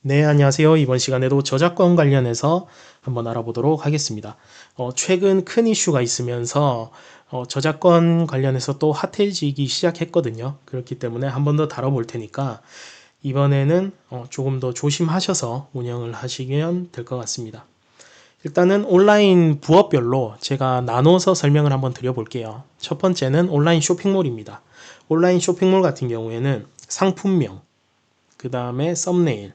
네, 안녕하세요. 이번 시간에도 저작권 관련해서 한번 알아보도록 하겠습니다. 최근 큰 이슈가 있으면서 저작권 관련해서 또 핫해지기 시작했거든요. 그렇기 때문에 한 번 더 다뤄볼 테니까 이번에는 조금 더 조심하셔서 운영을 하시면 될 것 같습니다. 일단은 온라인 부업별로 제가 나눠서 설명을 한번 드려볼게요. 첫 번째는 온라인 쇼핑몰입니다. 온라인 쇼핑몰 같은 경우에는 상품명, 그 다음에 썸네일,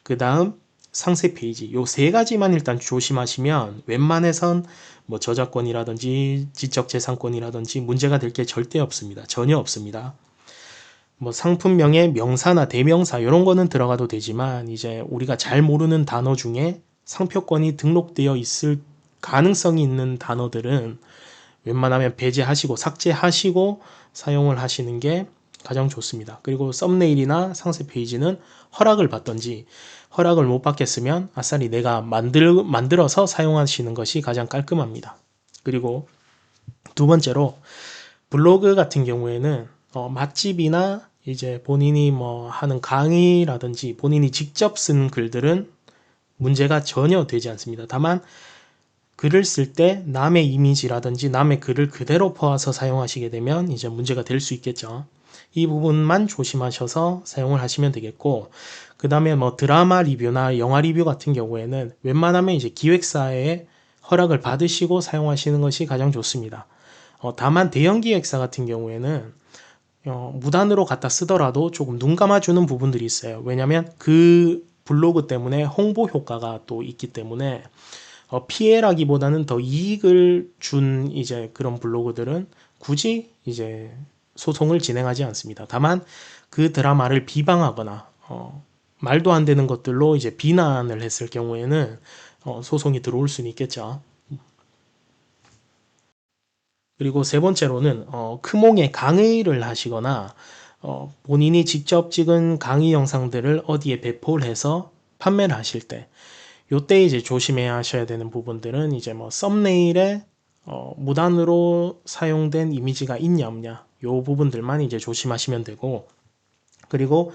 그 다음 상세 페이지 요 세 가지만 일단 조심하시면 웬만해선 뭐 저작권이라든지 지적재산권이라든지 문제가 될 게 절대 없습니다. 전혀 없습니다. 뭐 상품명의 명사나 대명사 이런 거는 들어가도 되지만 이제 우리가 잘 모르는 단어 중에 상표권이 등록되어 있을 가능성이 있는 단어들은 웬만하면 배제하시고 삭제하시고 사용을 하시는 게 가장 좋습니다. 그리고 썸네일이나 상세 페이지는 허락을 받던지 허락을 못 받겠으면 아싸리 내가 만들어서 사용하시는 것이 가장 깔끔합니다. 그리고 두 번째로 블로그 같은 경우에는 맛집이나 이제 본인이 뭐 하는 강의라든지 본인이 직접 쓴 글들은 문제가 전혀 되지 않습니다. 다만 글을 쓸 때 남의 이미지라든지 남의 글을 그대로 퍼와서 사용하시게 되면 이제 문제가 될 수 있겠죠. 이 부분만 조심하셔서 사용을 하시면 되겠고, 그 다음에 뭐 드라마 리뷰나 영화 리뷰 같은 경우에는 웬만하면 이제 기획사의 허락을 받으시고 사용하시는 것이 가장 좋습니다. 다만 대형 기획사 같은 경우에는 무단으로 갖다 쓰더라도 조금 눈 감아주는 부분들이 있어요. 왜냐하면 그 블로그 때문에 홍보 효과가 또 있기 때문에 피해라기보다는 더 이익을 준 이제 그런 블로그들은 굳이 이제 소송을 진행하지 않습니다. 다만 그 드라마를 비방하거나 말도 안 되는 것들로 이제 비난을 했을 경우에는 소송이 들어올 수는 있겠죠. 그리고 세 번째로는 크몽에 강의를 하시거나 본인이 직접 찍은 강의 영상들을 어디에 배포를 해서 판매를 하실 때 요때 이제 조심해야 하셔야 되는 부분들은 이제 뭐 썸네일에 무단으로 사용된 이미지가 있냐 없냐 요 부분들만 이제 조심하시면 되고, 그리고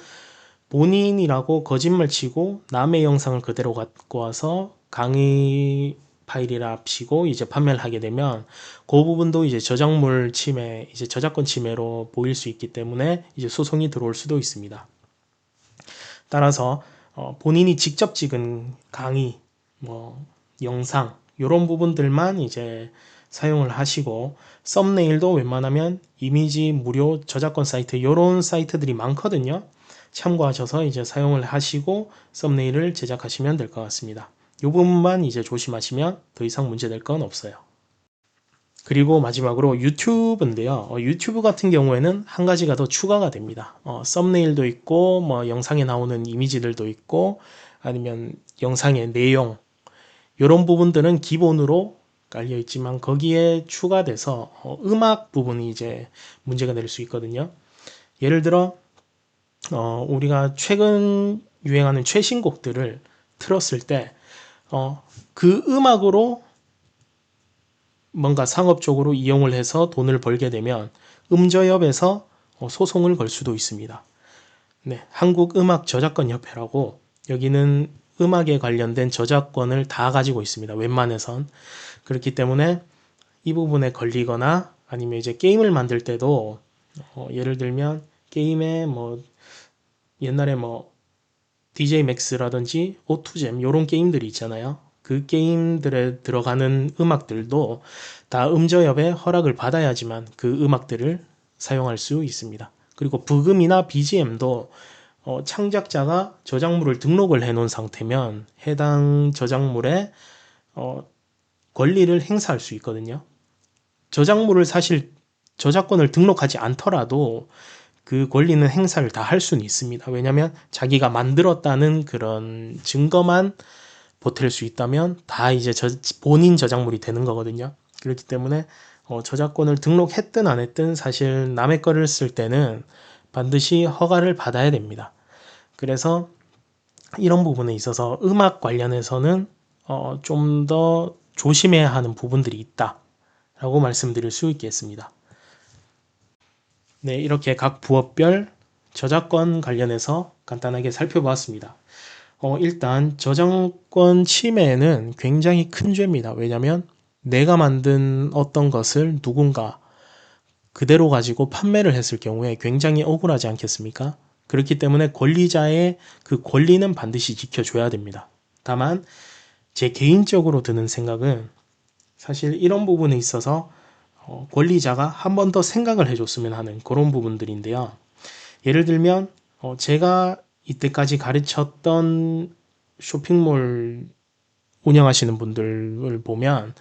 본인이라고 거짓말 치고 남의 영상을 그대로 갖고 와서 강의 파일이라 치고 이제 판매를 하게 되면 그 부분도 이제 저작물 침해, 이제 저작권 침해로 보일 수 있기 때문에 이제 소송이 들어올 수도 있습니다. 따라서 본인이 직접 찍은 강의, 뭐 영상 이런 부분들만 이제 사용을 하시고, 썸네일도 웬만하면 이미지 무료 저작권 사이트 이런 사이트들이 많거든요. 참고하셔서 이제 사용을 하시고 썸네일을 제작하시면 될 것 같습니다. 이 부분만 이제 조심하시면 더 이상 문제될 건 없어요. 그리고 마지막으로 유튜브인데요. 유튜브 같은 경우에는 한 가지가 더 추가가 됩니다. 썸네일도 있고, 뭐 영상에 나오는 이미지들도 있고, 아니면 영상의 내용, 이런 부분들은 기본으로 깔려 있지만 거기에 추가돼서 음악 부분이 이제 문제가 될 수 있거든요. 예를 들어 우리가 최근 유행하는 최신 곡들을 틀었을 때 그 음악으로 뭔가 상업적으로 이용을 해서 돈을 벌게 되면 음저협에서 소송을 걸 수도 있습니다. 네, 한국음악저작권협회라고 여기는 음악에 관련된 저작권을 다 가지고 있습니다. 웬만해선. 그렇기 때문에 이 부분에 걸리거나 아니면 이제 게임을 만들 때도 예를 들면 게임에 뭐 옛날에 뭐 DJ 맥스라든지 오투잼 이런 게임들이 있잖아요. 그 게임들에 들어가는 음악들도 다 음저협의 허락을 받아야지만 그 음악들을 사용할 수 있습니다. 그리고 부금이나 BGM도 창작자가 저작물을 등록을 해놓은 상태면 해당 저작물에 권리를 행사할 수 있거든요. 저작물을 사실 저작권을 등록하지 않더라도 그 권리는 행사를 다 할 수는 있습니다. 왜냐하면 자기가 만들었다는 그런 증거만 보탤 수 있다면 다 이제 본인 저작물이 되는 거거든요. 그렇기 때문에 저작권을 등록했든 안 했든 사실 남의 거를 쓸 때는 반드시 허가를 받아야 됩니다. 그래서 이런 부분에 있어서 음악 관련해서는 좀 더 조심해야 하는 부분들이 있다라고 말씀드릴 수 있겠습니다. 네, 이렇게 각 부업별 저작권 관련해서 간단하게 살펴보았습니다. 일단 저작권 침해는 굉장히 큰 죄입니다. 왜냐하면 내가 만든 어떤 것을 누군가 그대로 가지고 판매를 했을 경우에 굉장히 억울하지 않겠습니까? 그렇기 때문에 권리자의 그 권리는 반드시 지켜줘야 됩니다. 다만 제 개인적으로 드는 생각은 사실 이런 부분에 있어서 권리자가 한 번 더 생각을 해줬으면 하는 그런 부분들인데요. 예를 들면 제가 이때까지 가르쳤던 쇼핑몰 운영하시는 분들을 보면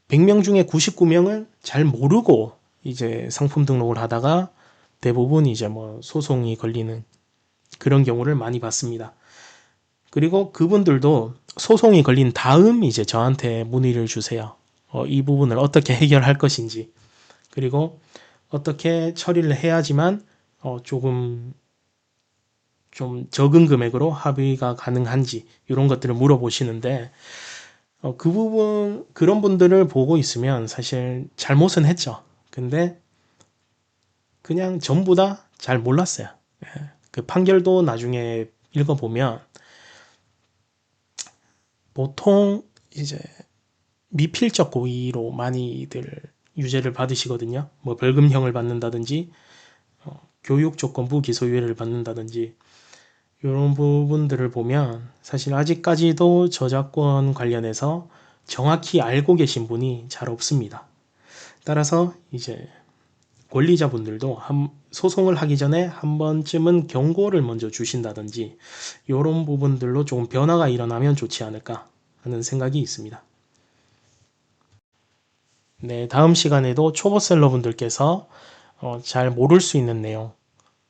100명 중에 99명은 잘 모르고 이제 상품 등록을 하다가 대부분 이제 뭐 소송이 걸리는 그런 경우를 많이 봤습니다. 그리고 그분들도 소송이 걸린 다음 이제 저한테 문의를 주세요. 이 부분을 어떻게 해결할 것인지, 그리고 어떻게 처리를 해야지만 조금 좀 적은 금액으로 합의가 가능한지 이런 것들을 물어보시는데 그 부분 그런 분들을 보고 있으면 사실 잘못은 했죠. 근데 그냥 전부 다 잘 몰랐어요. 그 판결도 나중에 읽어보면 보통 이제 미필적 고의로 많이들 유죄를 받으시거든요. 뭐 벌금형을 받는다든지 교육조건부 기소유예를 받는다든지 이런 부분들을 보면 사실 아직까지도 저작권 관련해서 정확히 알고 계신 분이 잘 없습니다. 따라서 이제 권리자분들도 소송을 하기 전에 한 번쯤은 경고를 먼저 주신다든지 이런 부분들로 조금 변화가 일어나면 좋지 않을까 하는 생각이 있습니다. 네, 다음 시간에도 초보셀러분들께서 잘 모를 수 있는 내용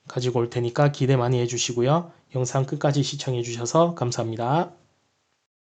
가지고 올 테니까 기대 많이 해주시고요. 영상 끝까지 시청해 주셔서 감사합니다.